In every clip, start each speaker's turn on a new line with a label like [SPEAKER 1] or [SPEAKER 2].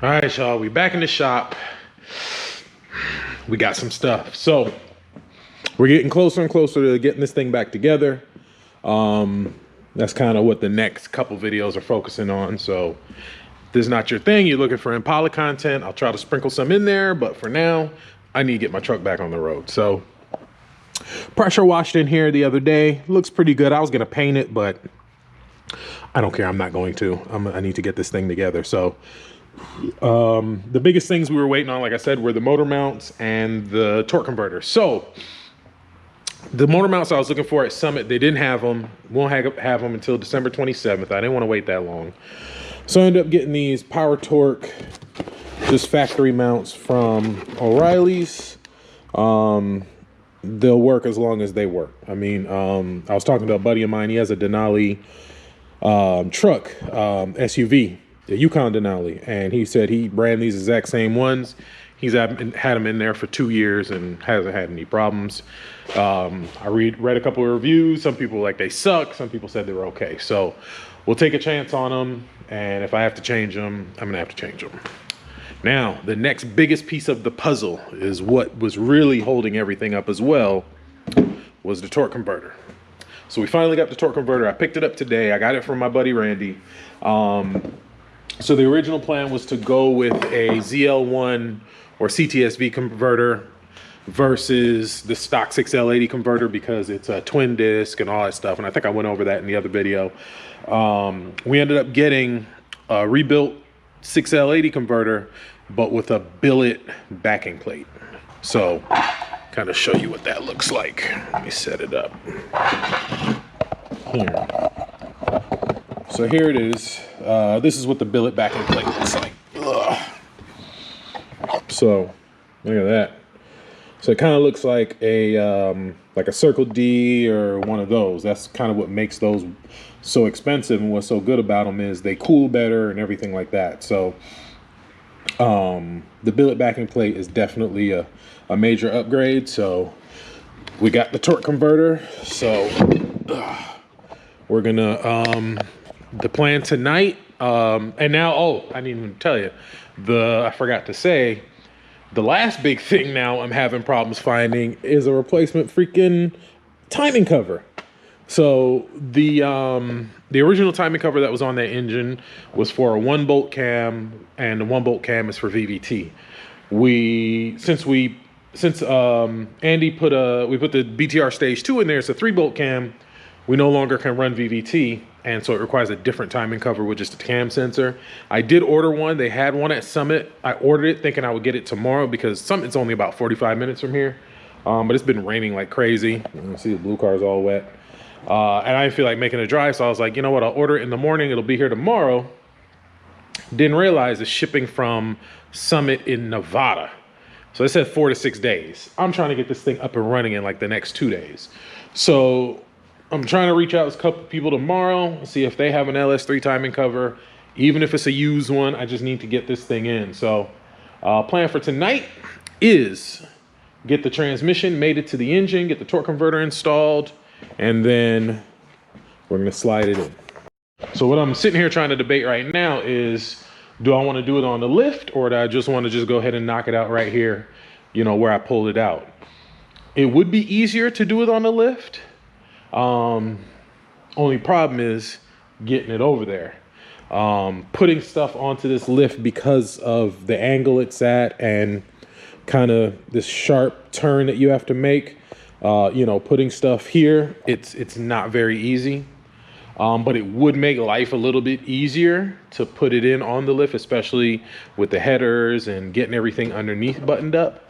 [SPEAKER 1] All right, y'all, we back in the shop. We got some stuff. So we're getting closer and closer to getting this thing back together. That's kind of what the next couple videos are focusing on. So if this is not your thing, you're looking for Impala content, I'll try to sprinkle some in there. But for now, I need to get my truck back on the road. So pressure washed in here the other day. Looks pretty good. I was going to paint it, but I don't care. I'm not going to. I need to get this thing together. So the biggest things we were waiting on, like I said, were the motor mounts and the torque converter. So the motor mounts I was looking for at Summit, they didn't have them. Won't have them until December 27th. I didn't want to wait that long. So I ended up getting these Power Torque, just factory mounts from O'Reilly's. They'll work as long as they work. I mean, I was talking to a buddy of mine. He has a Denali truck, SUV. The Yukon Denali, and he said he ran these exact same ones. He's had them in there for 2 years and hasn't had any problems. I read a couple of reviews. Some people like they suck. Some people said they were okay. So we'll take a chance on them, and if I have to change them, I'm gonna have to change them. Now, the next biggest piece of the puzzle is what was really holding everything up as well, was the torque converter. So we finally got the torque converter. I picked it up today. I got it from my buddy Randy. So the original plan was to go with a ZL1 or CTSV converter versus the stock 6L80 converter because it's a twin disc and all that stuff. And I think I went over that in the other video. We ended up getting a rebuilt 6L80 converter, but with a billet backing plate. So kind of show you what that looks like. Let me set it up here. So here it is. This is what the billet backing plate looks like. Ugh. So look at that. So it kind of looks like a Circle D or one of those. That's kind of what makes those so expensive, and what's so good about them is they cool better and everything like that. So the billet backing plate is definitely a major upgrade. So we got the torque converter. So we're gonna the plan tonight, and now, I didn't even tell you, I forgot to say, the last big thing now I'm having problems finding is a replacement freaking timing cover. So the original timing cover that was on that engine was for a 1-bolt cam, and the 1-bolt cam is for VVT. Since Andy we put the BTR stage 2 in there, it's a 3-bolt cam. We no longer can run VVT, and so it requires a different timing cover with just a cam sensor. I did order one. They had one at Summit. I ordered it thinking I would get it tomorrow because Summit's only about 45 minutes from here. But it's been raining like crazy. You can see the blue car's all wet. And I didn't feel like making a drive, so I was like, you know what, I'll order it in the morning. It'll be here tomorrow. Didn't realize it's shipping from Summit in Nevada. So it said 4 to 6 days. I'm trying to get this thing up and running in like the next 2 days. So I'm trying to reach out to a couple people tomorrow, see if they have an LS3 timing cover. Even if it's a used one, I just need to get this thing in. So plan for tonight is get the transmission mated to the engine, get the torque converter installed, and then we're gonna slide it in. So what I'm sitting here trying to debate right now is, do I want to do it on the lift, or do I just want to just go ahead and knock it out right here, you know, where I pulled it out? It would be easier to do it on the lift. Only problem is getting it over there. Putting stuff onto this lift because of the angle it's at and kind of this sharp turn that you have to make. You know, putting stuff here, it's not very easy. But it would make life a little bit easier to put it in on the lift, especially with the headers and getting everything underneath buttoned up.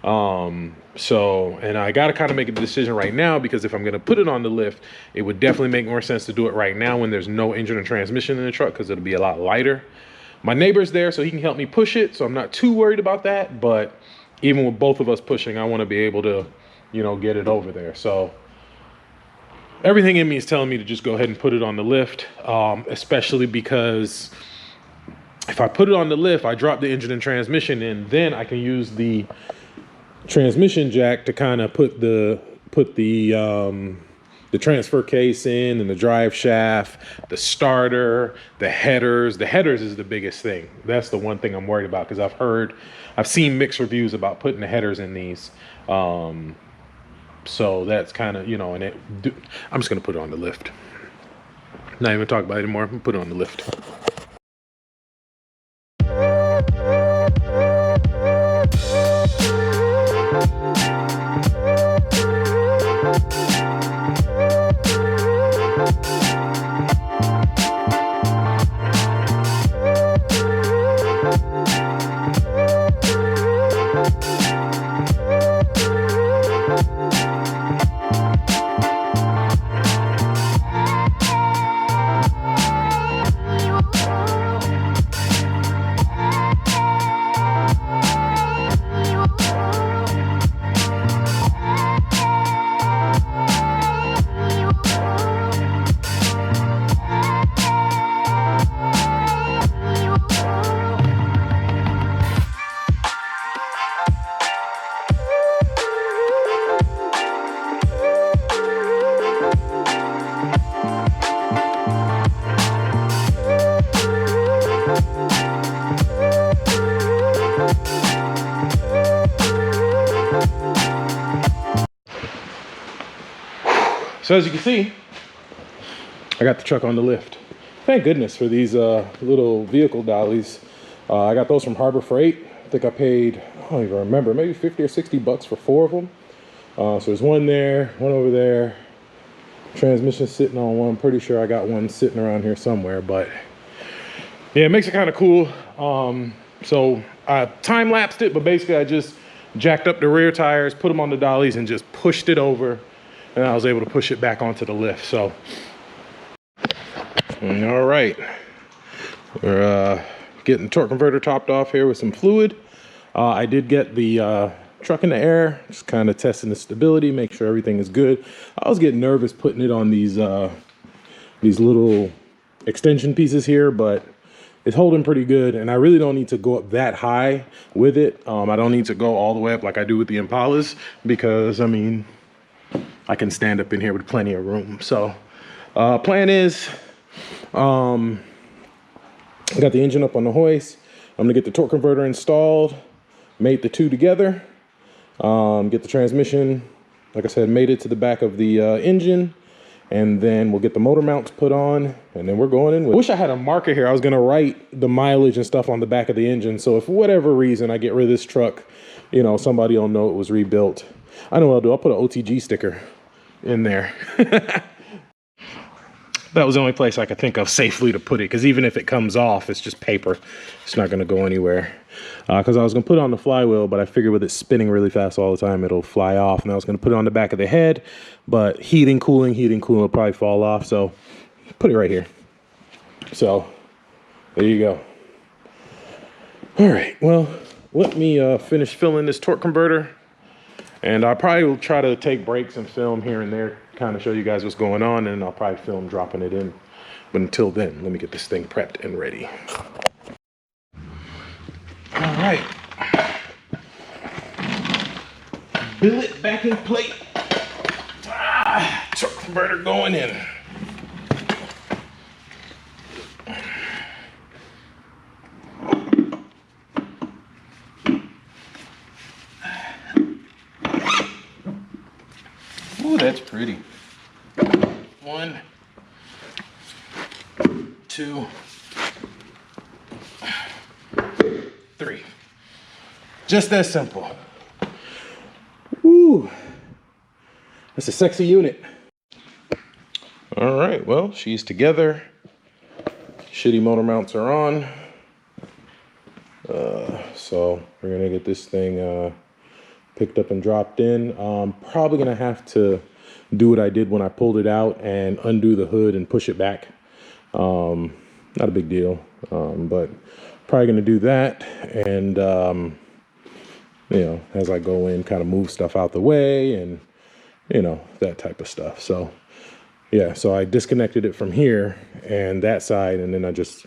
[SPEAKER 1] And I got to kind of make a decision right now, because if I'm going to put it on the lift, it would definitely make more sense to do it right now when there's no engine or transmission in the truck, because it'll be a lot lighter. My neighbor's there, so he can help me push it, so I'm not too worried about that. But even with both of us pushing, I want to be able to, you know, get it over there. So everything in me is telling me to just go ahead and put it on the lift, especially because if I put it on the lift, I drop the engine and transmission in, then I can use the transmission jack to kind of put the the transfer case in and the drive shaft, the starter, the headers. The headers is the biggest thing. That's the one thing I'm worried about, because I've seen mixed reviews about putting the headers in these. So that's kind of, you know, and I'm just going to put it on the lift. Not even talk about it anymore. I'm going to put it on the lift. So as you can see, I got the truck on the lift. Thank goodness for these little vehicle dollies. I got those from Harbor Freight. I think I paid, I don't even remember, maybe 50 or 60 bucks for 4 of them. So there's one there, one over there. Transmission sitting on one. I'm pretty sure I got one sitting around here somewhere, but yeah, it makes it kind of cool. So I time-lapsed it, but basically I just jacked up the rear tires, put them on the dollies, and just pushed it over. And I was able to push it back onto the lift. So, all right. We're getting the torque converter topped off here with some fluid. I did get the truck in the air, just kind of testing the stability, make sure everything is good. I was getting nervous putting it on these little extension pieces here, but it's holding pretty good. And I really don't need to go up that high with it. I don't need to go all the way up like I do with the Impalas, because I mean, I can stand up in here with plenty of room. So plan is, I got the engine up on the hoist. I'm gonna get the torque converter installed, mate the two together, get the transmission, like I said, made it to the back of the engine, and then we'll get the motor mounts put on, and then we're going in with. I wish I had a marker here. I was gonna write the mileage and stuff on the back of the engine, so if for whatever reason I get rid of this truck, you know, somebody will know it was rebuilt. I know what I'll do. I'll put an OTG sticker in there. That was the only place I could think of safely to put it, because even if it comes off, it's just paper. It's not going to go anywhere. Because I was going to put it on the flywheel, but I figured with it spinning really fast all the time, it'll fly off. And I was going to put it on the back of the head, but heating, cooling will probably fall off. So put it right here. So there you go. All right, well, let me finish filling this torque converter. And I probably will try to take breaks and film here and there, kind of show you guys what's going on, and I'll probably film dropping it in. But until then, let me get this thing prepped and ready. All right. Billet backing plate. Torque converter going in. Ooh, that's pretty. 1, 2, 3. Just that simple. Ooh, that's a sexy unit. All right, well, she's together. Shitty motor mounts are on. So we're gonna get this thing picked up and dropped in. Probably gonna have to do what I did when I pulled it out and undo the hood and push it back. Not a big deal, but probably gonna do that. And you know, as I go in, kind of move stuff out the way and, you know, that type of stuff. So yeah, so I disconnected it from here and that side, and then I just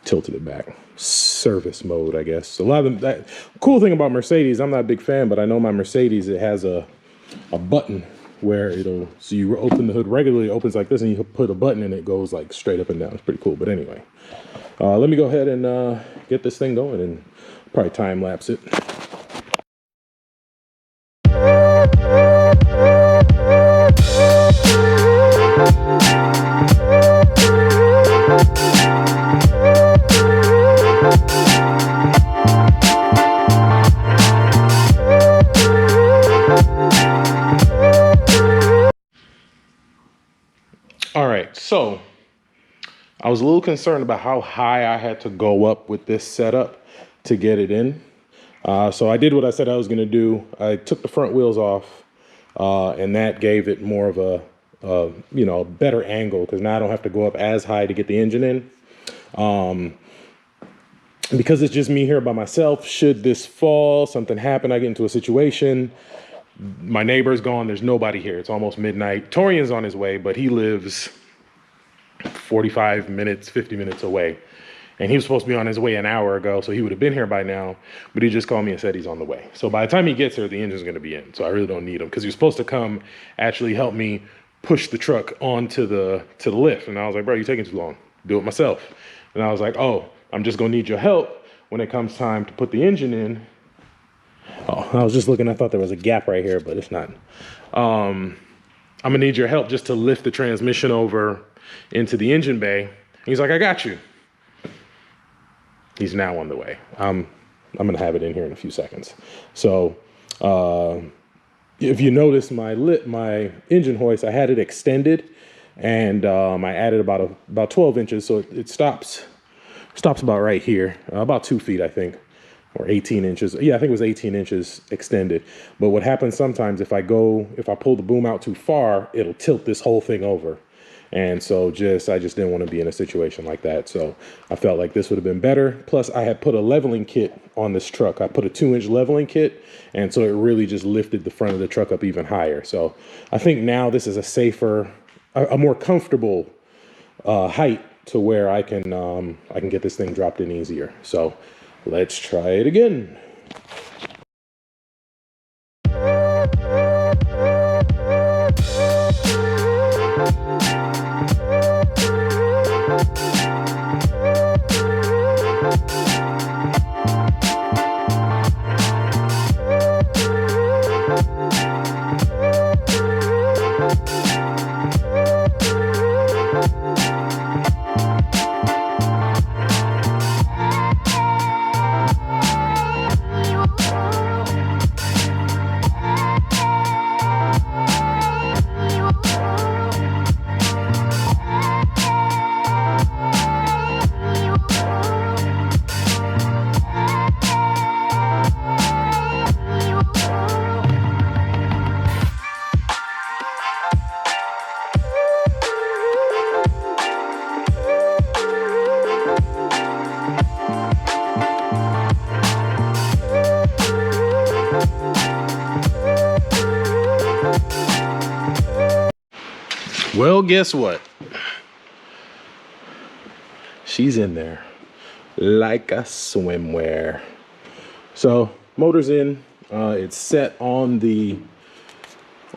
[SPEAKER 1] tilted it back. Service mode, I guess. A lot of them, that cool thing about Mercedes, I'm not a big fan, but I know my Mercedes, it has a button where so you open the hood regularly, it opens like this, and you put a button and it goes like straight up and down. It's pretty cool. But anyway, let me go ahead and get this thing going and probably time lapse it. All right, so I was a little concerned about how high I had to go up with this setup to get it in. So I did what I said I was going to do. I took the front wheels off, and that gave it more of a better angle, because now I don't have to go up as high to get the engine in. Because it's just me here by myself, should this fall, something happen, I get into a situation, my neighbor's gone, there's nobody here. It's almost midnight. Torian's on his way, but he lives 45 minutes, 50 minutes away. And he was supposed to be on his way an hour ago, so he would have been here by now, but he just called me and said he's on the way. So by the time he gets here, the engine's gonna be in. So I really don't need him, because he was supposed to come actually help me push the truck onto the lift. And I was like, bro, you're taking too long. Do it myself. And I was like, oh, I'm just gonna need your help when it comes time to put the engine in. Oh, I was just looking, I thought there was a gap right here, but it's not. I'm gonna need your help just to lift the transmission over into the engine bay. And he's like, I got you. He's now on the way. I'm gonna have it in here in a few seconds. So if you notice my engine hoist, I had it extended, and I added about 12 inches, so it stops about right here, about 2 feet, I think, or 18 inches. Yeah, I think it was 18 inches extended. But what happens sometimes, if I pull the boom out too far, it'll tilt this whole thing over. And so I just didn't want to be in a situation like that. So I felt like this would have been better. Plus I had put a leveling kit on this truck. I put a 2-inch leveling kit. And so it really just lifted the front of the truck up even higher. So I think now this is a safer, a more comfortable height to where I can get this thing dropped in easier. So let's try it again. Well, guess what? She's in there like a swimwear. So motor's in. It's set on the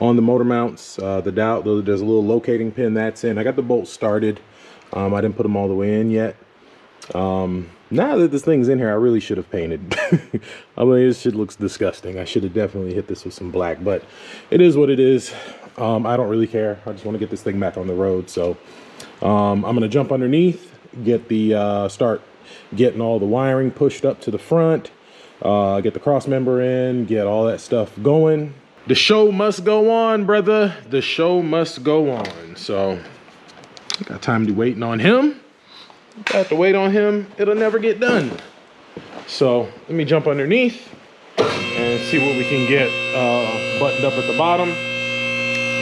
[SPEAKER 1] motor mounts. There's a little locating pin that's in. I got the bolts started. I didn't put them all the way in yet. Now that this thing's in here, I really should have painted. I mean, this shit looks disgusting. I should have definitely hit this with some black, but it is what it is. I don't really care. I just want to get this thing back on the road. So I'm going to jump underneath, start getting all the wiring pushed up to the front, get the cross member in, get all that stuff going. The show must go on, brother. The show must go on. So got time to waiting on him. Got to wait on him. It'll never get done. So let me jump underneath and see what we can get buttoned up at the bottom.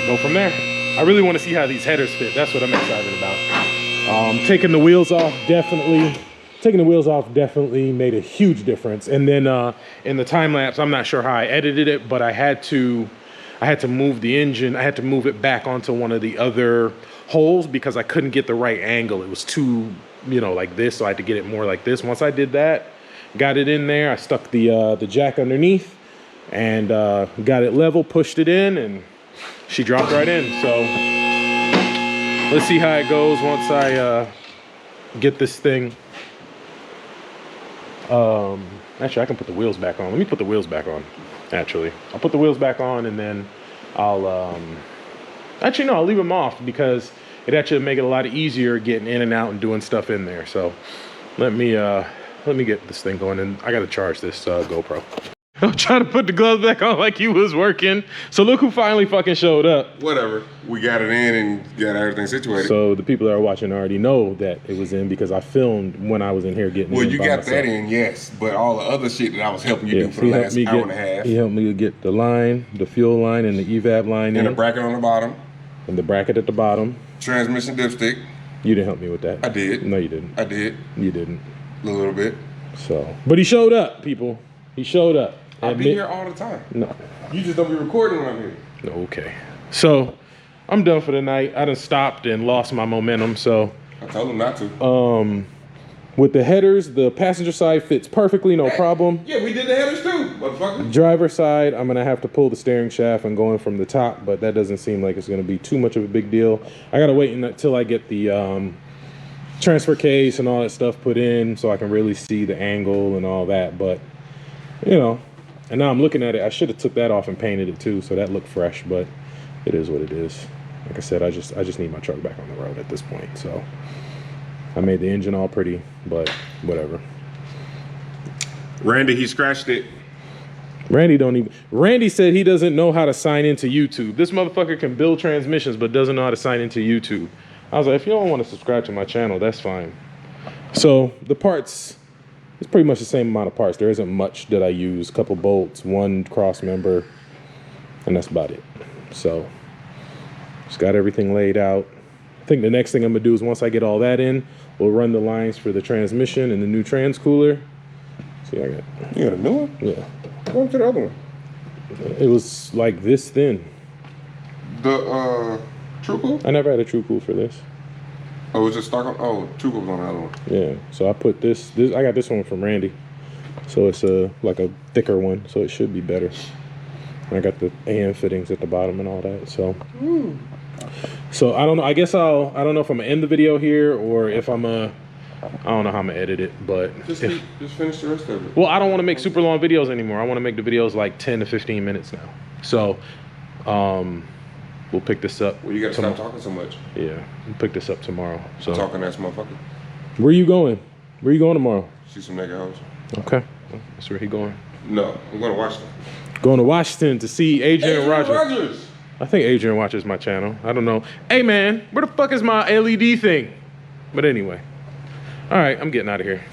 [SPEAKER 1] Go from there. I really want to see how these headers fit. That's what I'm excited about. Taking the wheels off definitely made a huge difference. And then in the time lapse, I'm not sure how I edited it, but I had to move the engine. I had to move it back onto one of the other holes because I couldn't get the right angle. It was too, like this, so I had to get it more like this. Once I did that, got it in there, I stuck the jack underneath and got it level, pushed it in, and she dropped right in. So let's see how it goes once I get this thing. Actually, I can put the wheels back on. Let me put the wheels back on. Actually, I'll put the wheels back on, and then I'll actually no, I'll leave them off because it actually make it a lot easier getting in and out and doing stuff in there. So let me get this thing going, and I got to charge this GoPro. I'm trying to put the gloves back on like you was working. So look who finally fucking showed up.
[SPEAKER 2] Whatever. We got it in and got everything situated.
[SPEAKER 1] So the people that are watching already know that it was in because I filmed when I was in here getting.
[SPEAKER 2] Well,
[SPEAKER 1] in
[SPEAKER 2] you
[SPEAKER 1] by
[SPEAKER 2] got
[SPEAKER 1] myself.
[SPEAKER 2] that in, yes. But all the other shit that I was helping you do for the last hour and a half.
[SPEAKER 1] He helped me to get the line, the fuel line, and the evap line in.
[SPEAKER 2] And the bracket on the bottom.
[SPEAKER 1] And the bracket at the bottom.
[SPEAKER 2] Transmission dipstick.
[SPEAKER 1] You didn't help me with that.
[SPEAKER 2] I did.
[SPEAKER 1] No, you didn't.
[SPEAKER 2] I did.
[SPEAKER 1] You didn't.
[SPEAKER 2] A little bit.
[SPEAKER 1] So, but he showed up, people. He showed up.
[SPEAKER 2] I be here all the time.
[SPEAKER 1] No.
[SPEAKER 2] You just don't be recording when I'm here.
[SPEAKER 1] Okay. So, I'm done for the night. I done stopped and lost my momentum, so.
[SPEAKER 2] I told him not to.
[SPEAKER 1] With the headers, the passenger side fits perfectly, no problem.
[SPEAKER 2] Yeah, we did the headers too, motherfucker.
[SPEAKER 1] Driver side, I'm gonna have to pull the steering shaft and going from the top, but that doesn't seem like it's gonna be too much of a big deal. I gotta wait until I get the transfer case and all that stuff put in so I can really see the angle and all that, but you know. And now I'm looking at it, I should have took that off and painted it too, so that looked fresh, but it is what it is. Like I said, I just need my truck back on the road at this point, so. I made the engine all pretty, but whatever.
[SPEAKER 2] Randy, he scratched it.
[SPEAKER 1] Randy said he doesn't know how to sign into YouTube. This motherfucker can build transmissions, but doesn't know how to sign into YouTube. I was like, if you don't want to subscribe to my channel, that's fine. So the parts, it's pretty much the same amount of parts. There isn't much that I use. A couple bolts, one cross member, and that's about it. So just got everything laid out. I think the next thing I'm gonna do is once I get all that in, we'll run the lines for the transmission and the new trans cooler. See, I got.
[SPEAKER 2] You got a new one?
[SPEAKER 1] Yeah.
[SPEAKER 2] What to the other one?
[SPEAKER 1] It was like this thin.
[SPEAKER 2] The True Cool?
[SPEAKER 1] I never had a True Cool for this.
[SPEAKER 2] Oh, was it stock on? Oh, True Cool was on the other one.
[SPEAKER 1] Yeah. So I put this. I got this one from Randy. So it's like a thicker one, so it should be better. I got the AM fittings at the bottom and all that. So. So I don't know. I guess I don't know if I'm gonna end the video here or if I'm I don't know how I'm gonna edit it, but
[SPEAKER 2] just finish the rest of it.
[SPEAKER 1] Well, I don't want to make super long videos anymore. I want to make the videos like 10 to 15 minutes now. So, we'll pick this up.
[SPEAKER 2] Well, you gotta stop talking so much.
[SPEAKER 1] Yeah, we'll pick this up tomorrow. So
[SPEAKER 2] talking ass motherfucker.
[SPEAKER 1] Where you going? Where you going tomorrow?
[SPEAKER 2] See some nigga hoes.
[SPEAKER 1] Okay, that's where he going.
[SPEAKER 2] No, I'm going to Washington.
[SPEAKER 1] Going to Washington to see Adrian Rogers. I think Adrian watches my channel. I don't know. Hey man, where the fuck is my LED thing? But anyway. All right, I'm getting out of here.